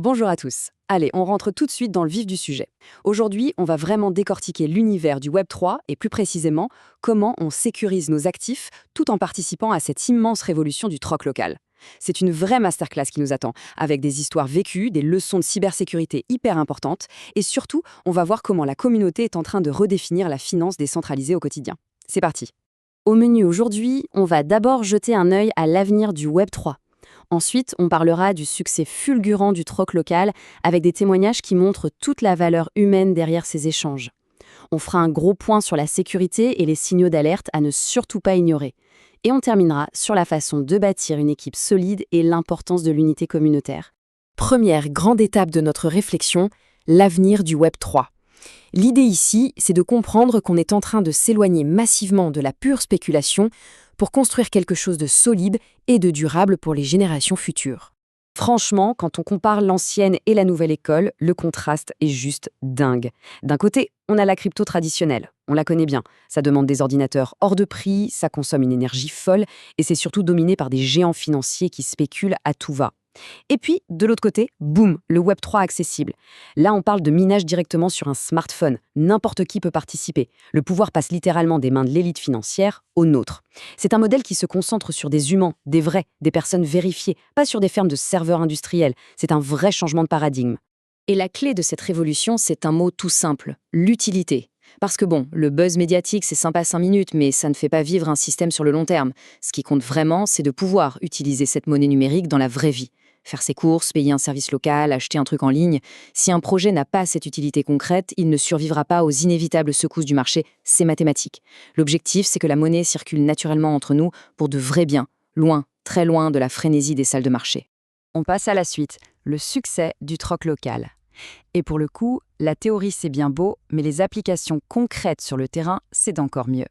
Bonjour à tous. Allez, on rentre tout de suite dans le vif du sujet. Aujourd'hui, on va vraiment décortiquer l'univers du Web3 et plus précisément, comment on sécurise nos actifs tout en participant à cette immense révolution du troc local. C'est une vraie masterclass qui nous attend, avec des histoires vécues, des leçons de cybersécurité hyper importantes, et surtout, on va voir comment la communauté est en train de redéfinir la finance décentralisée au quotidien. C'est parti. Au menu aujourd'hui, on va d'abord jeter un œil à l'avenir du Web3. Ensuite, on parlera du succès fulgurant du troc local avec des témoignages qui montrent toute la valeur humaine derrière ces échanges. On fera un gros point sur la sécurité et les signaux d'alerte à ne surtout pas ignorer. Et on terminera sur la façon de bâtir une équipe solide et l'importance de l'unité communautaire. Première grande étape de notre réflexion, l'avenir du Web3. L'idée ici, c'est de comprendre qu'on est en train de s'éloigner massivement de la pure spéculation pour construire quelque chose de solide et de durable pour les générations futures. Franchement, quand on compare l'ancienne et la nouvelle école, le contraste est juste dingue. D'un côté, on a la crypto traditionnelle. On la connaît bien. Ça demande des ordinateurs hors de prix, ça consomme une énergie folle et c'est surtout dominé par des géants financiers qui spéculent à tout va. Et puis, de l'autre côté, boum, le Web3 accessible. Là, on parle de minage directement sur un smartphone. N'importe qui peut participer. Le pouvoir passe littéralement des mains de l'élite financière aux nôtres. C'est un modèle qui se concentre sur des humains, des vrais, des personnes vérifiées, pas sur des fermes de serveurs industriels. C'est un vrai changement de paradigme. Et la clé de cette révolution, c'est un mot tout simple, l'utilité. Parce que bon, le buzz médiatique, c'est sympa 5 minutes, mais ça ne fait pas vivre un système sur le long terme. Ce qui compte vraiment, c'est de pouvoir utiliser cette monnaie numérique dans la vraie vie. Faire ses courses, payer un service local, acheter un truc en ligne. Si un projet n'a pas cette utilité concrète, il ne survivra pas aux inévitables secousses du marché, c'est mathématique. L'objectif, c'est que la monnaie circule naturellement entre nous pour de vrais biens, loin, très loin de la frénésie des salles de marché. On passe à la suite, le succès du troc local. Et pour le coup, la théorie c'est bien beau, mais les applications concrètes sur le terrain, c'est encore mieux.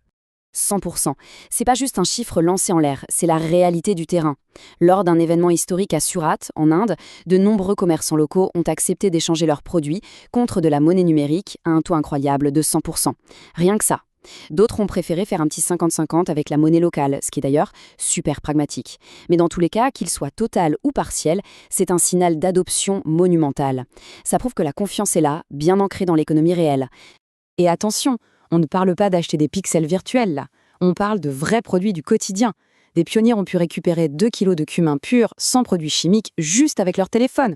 100%. C'est pas juste un chiffre lancé en l'air, c'est la réalité du terrain. Lors d'un événement historique à Surat, en Inde, de nombreux commerçants locaux ont accepté d'échanger leurs produits contre de la monnaie numérique à un taux incroyable de 100%. Rien que ça. D'autres ont préféré faire un petit 50-50 avec la monnaie locale, ce qui est d'ailleurs super pragmatique. Mais dans tous les cas, qu'il soit total ou partiel, c'est un signal d'adoption monumental. Ça prouve que la confiance est là, bien ancrée dans l'économie réelle. Et attention, on ne parle pas d'acheter des pixels virtuels là, on parle de vrais produits du quotidien. Des pionniers ont pu récupérer 2 kilos de cumin pur, sans produits chimiques, juste avec leur téléphone.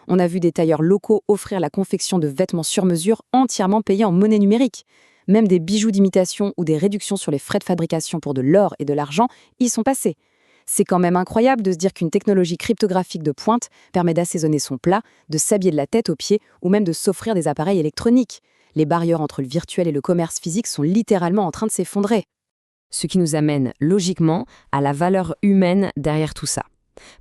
On a vu des tailleurs locaux offrir la confection de vêtements sur mesure entièrement payés en monnaie numérique. Même des bijoux d'imitation ou des réductions sur les frais de fabrication pour de l'or et de l'argent y sont passés. C'est quand même incroyable de se dire qu'une technologie cryptographique de pointe permet d'assaisonner son plat, de s'habiller de la tête aux pieds ou même de s'offrir des appareils électroniques. Les barrières entre le virtuel et le commerce physique sont littéralement en train de s'effondrer. Ce qui nous amène, logiquement, à la valeur humaine derrière tout ça.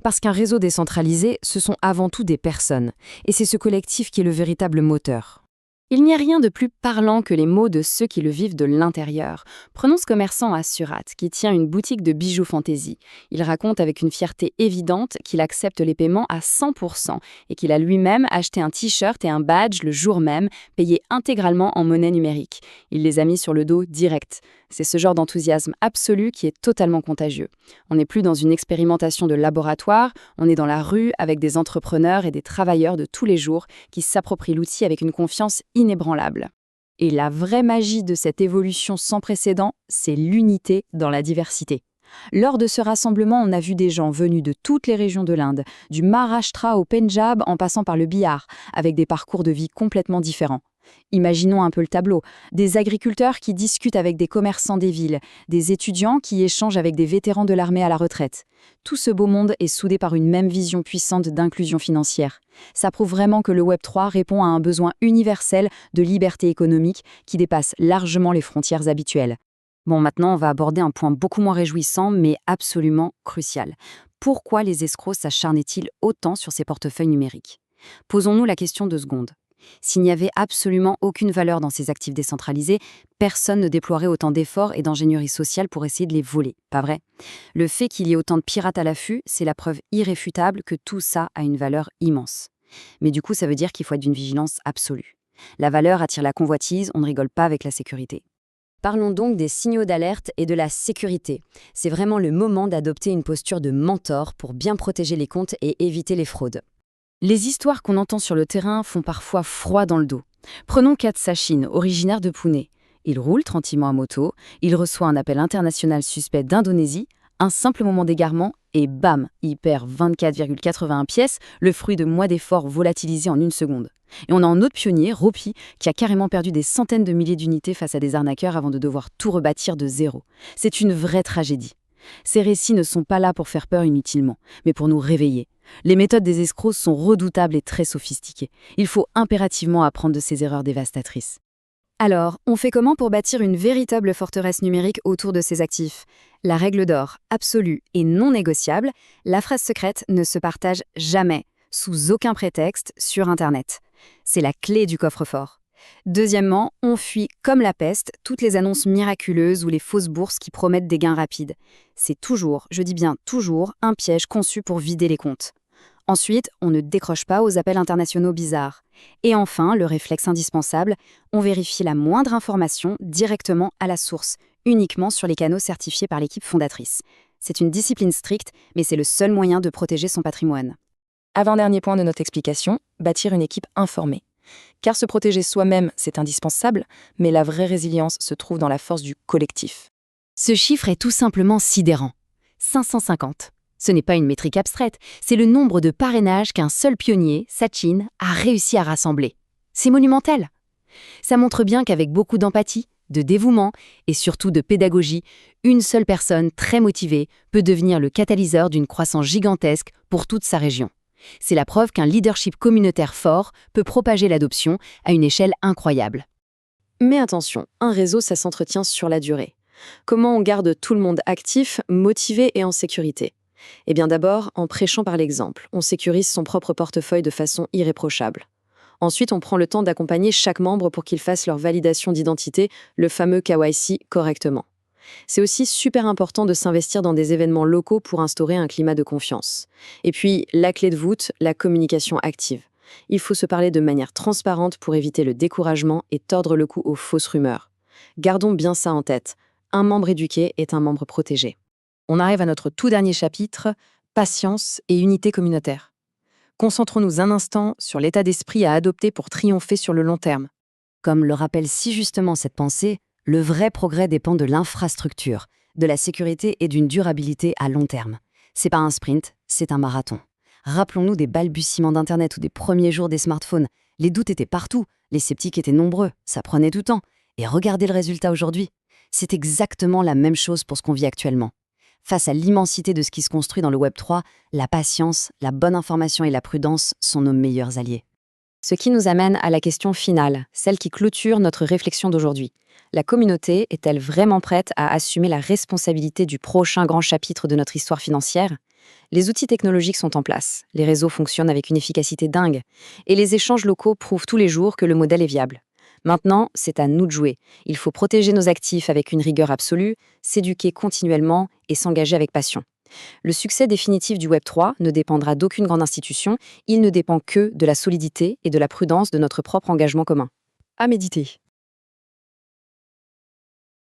Parce qu'un réseau décentralisé, ce sont avant tout des personnes, et c'est ce collectif qui est le véritable moteur. Il n'y a rien de plus parlant que les mots de ceux qui le vivent de l'intérieur. Prenons ce commerçant à Surat, qui tient une boutique de bijoux fantaisie. Il raconte avec une fierté évidente qu'il accepte les paiements à 100% et qu'il a lui-même acheté un t-shirt et un badge le jour même, payé intégralement en monnaie numérique. Il les a mis sur le dos direct. C'est ce genre d'enthousiasme absolu qui est totalement contagieux. On n'est plus dans une expérimentation de laboratoire, on est dans la rue avec des entrepreneurs et des travailleurs de tous les jours qui s'approprient l'outil avec une confiance inébranlable. Et la vraie magie de cette évolution sans précédent, c'est l'unité dans la diversité. Lors de ce rassemblement, on a vu des gens venus de toutes les régions de l'Inde, du Maharashtra au Pendjab en passant par le Bihar, avec des parcours de vie complètement différents. Imaginons un peu le tableau. Des agriculteurs qui discutent avec des commerçants des villes, des étudiants qui échangent avec des vétérans de l'armée à la retraite. Tout ce beau monde est soudé par une même vision puissante d'inclusion financière. Ça prouve vraiment que le Web3 répond à un besoin universel de liberté économique qui dépasse largement les frontières habituelles. Bon, maintenant, on va aborder un point beaucoup moins réjouissant, mais absolument crucial. Pourquoi les escrocs s'acharnaient-ils autant sur ces portefeuilles numériques ? Posons-nous la question 2 secondes. S'il n'y avait absolument aucune valeur dans ces actifs décentralisés, personne ne déploierait autant d'efforts et d'ingénierie sociale pour essayer de les voler, pas vrai ? Le fait qu'il y ait autant de pirates à l'affût, c'est la preuve irréfutable que tout ça a une valeur immense. Mais du coup, ça veut dire qu'il faut être d'une vigilance absolue. La valeur attire la convoitise, on ne rigole pas avec la sécurité. Parlons donc des signaux d'alerte et de la sécurité. C'est vraiment le moment d'adopter une posture de mentor pour bien protéger les comptes et éviter les fraudes. Les histoires qu'on entend sur le terrain font parfois froid dans le dos. Prenons Kat Sachin, originaire de Pune. Il roule tranquillement à moto, il reçoit un appel international suspect d'Indonésie, un simple moment d'égarement et bam, il perd 24,81 pièces, le fruit de mois d'efforts volatilisés en une seconde. Et on a un autre pionnier, Ropi, qui a carrément perdu des centaines de milliers d'unités face à des arnaqueurs avant de devoir tout rebâtir de zéro. C'est une vraie tragédie. Ces récits ne sont pas là pour faire peur inutilement, mais pour nous réveiller. Les méthodes des escrocs sont redoutables et très sophistiquées. Il faut impérativement apprendre de ces erreurs dévastatrices. Alors, on fait comment pour bâtir une véritable forteresse numérique autour de ces actifs? La règle d'or, absolue et non négociable, la phrase secrète ne se partage jamais, sous aucun prétexte, sur Internet. C'est la clé du coffre-fort. Deuxièmement, on fuit comme la peste toutes les annonces miraculeuses ou les fausses bourses qui promettent des gains rapides. C'est toujours, je dis bien toujours, un piège conçu pour vider les comptes. Ensuite, on ne décroche pas aux appels internationaux bizarres. Et enfin, le réflexe indispensable, on vérifie la moindre information directement à la source, uniquement sur les canaux certifiés par l'équipe fondatrice. C'est une discipline stricte, mais c'est le seul moyen de protéger son patrimoine. Avant-dernier point de notre explication, bâtir une équipe informée. Car se protéger soi-même, c'est indispensable, mais la vraie résilience se trouve dans la force du collectif. Ce chiffre est tout simplement sidérant. 550. Ce n'est pas une métrique abstraite, c'est le nombre de parrainages qu'un seul pionnier, Sachin, a réussi à rassembler. C'est monumental. Ça montre bien qu'avec beaucoup d'empathie, de dévouement et surtout de pédagogie, une seule personne très motivée peut devenir le catalyseur d'une croissance gigantesque pour toute sa région. C'est la preuve qu'un leadership communautaire fort peut propager l'adoption à une échelle incroyable. Mais attention, un réseau, ça s'entretient sur la durée. Comment on garde tout le monde actif, motivé et en sécurité? Eh bien d'abord, en prêchant par l'exemple, on sécurise son propre portefeuille de façon irréprochable. Ensuite, on prend le temps d'accompagner chaque membre pour qu'ils fassent leur validation d'identité, le fameux KYC, correctement. C'est aussi super important de s'investir dans des événements locaux pour instaurer un climat de confiance. Et puis, la clé de voûte, la communication active. Il faut se parler de manière transparente pour éviter le découragement et tordre le cou aux fausses rumeurs. Gardons bien ça en tête. Un membre éduqué est un membre protégé. On arrive à notre tout dernier chapitre, patience et unité communautaire. Concentrons-nous un instant sur l'état d'esprit à adopter pour triompher sur le long terme. Comme le rappelle si justement cette pensée, le vrai progrès dépend de l'infrastructure, de la sécurité et d'une durabilité à long terme. C'est pas un sprint, c'est un marathon. Rappelons-nous des balbutiements d'Internet ou des premiers jours des smartphones. Les doutes étaient partout, les sceptiques étaient nombreux, ça prenait du temps. Et regardez le résultat aujourd'hui. C'est exactement la même chose pour ce qu'on vit actuellement. Face à l'immensité de ce qui se construit dans le Web3, la patience, la bonne information et la prudence sont nos meilleurs alliés. Ce qui nous amène à la question finale, celle qui clôture notre réflexion d'aujourd'hui. La communauté est-elle vraiment prête à assumer la responsabilité du prochain grand chapitre de notre histoire financière? Les outils technologiques sont en place, les réseaux fonctionnent avec une efficacité dingue, et les échanges locaux prouvent tous les jours que le modèle est viable. Maintenant, c'est à nous de jouer. Il faut protéger nos actifs avec une rigueur absolue, s'éduquer continuellement et s'engager avec passion. Le succès définitif du Web3 ne dépendra d'aucune grande institution, il ne dépend que de la solidité et de la prudence de notre propre engagement commun. À méditer.